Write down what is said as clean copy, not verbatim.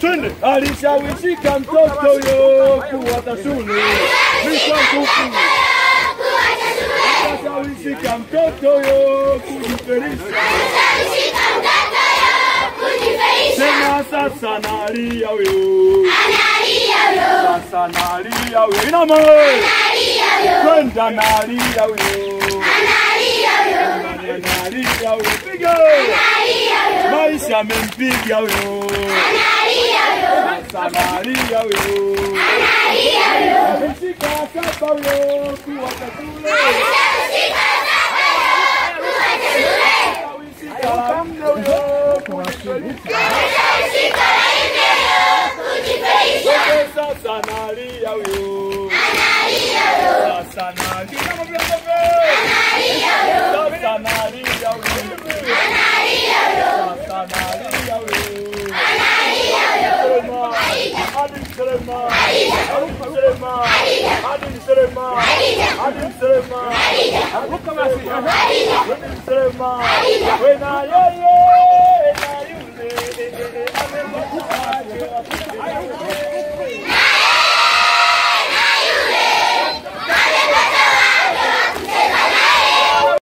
Twende. Alishawishika mtoto yo kuwata shule. Alishawishika mtoto yo kujiferisha. Sema sasa nalia yo. Sasa nalia yo. Inama we. Twenda nalia yo. Nalia yo. Piga. Maisha mempiga yo. Sasa nalia yo. Alishika sasa yo kuwata shule. Sasa nalia yo. Sasa nalia yo.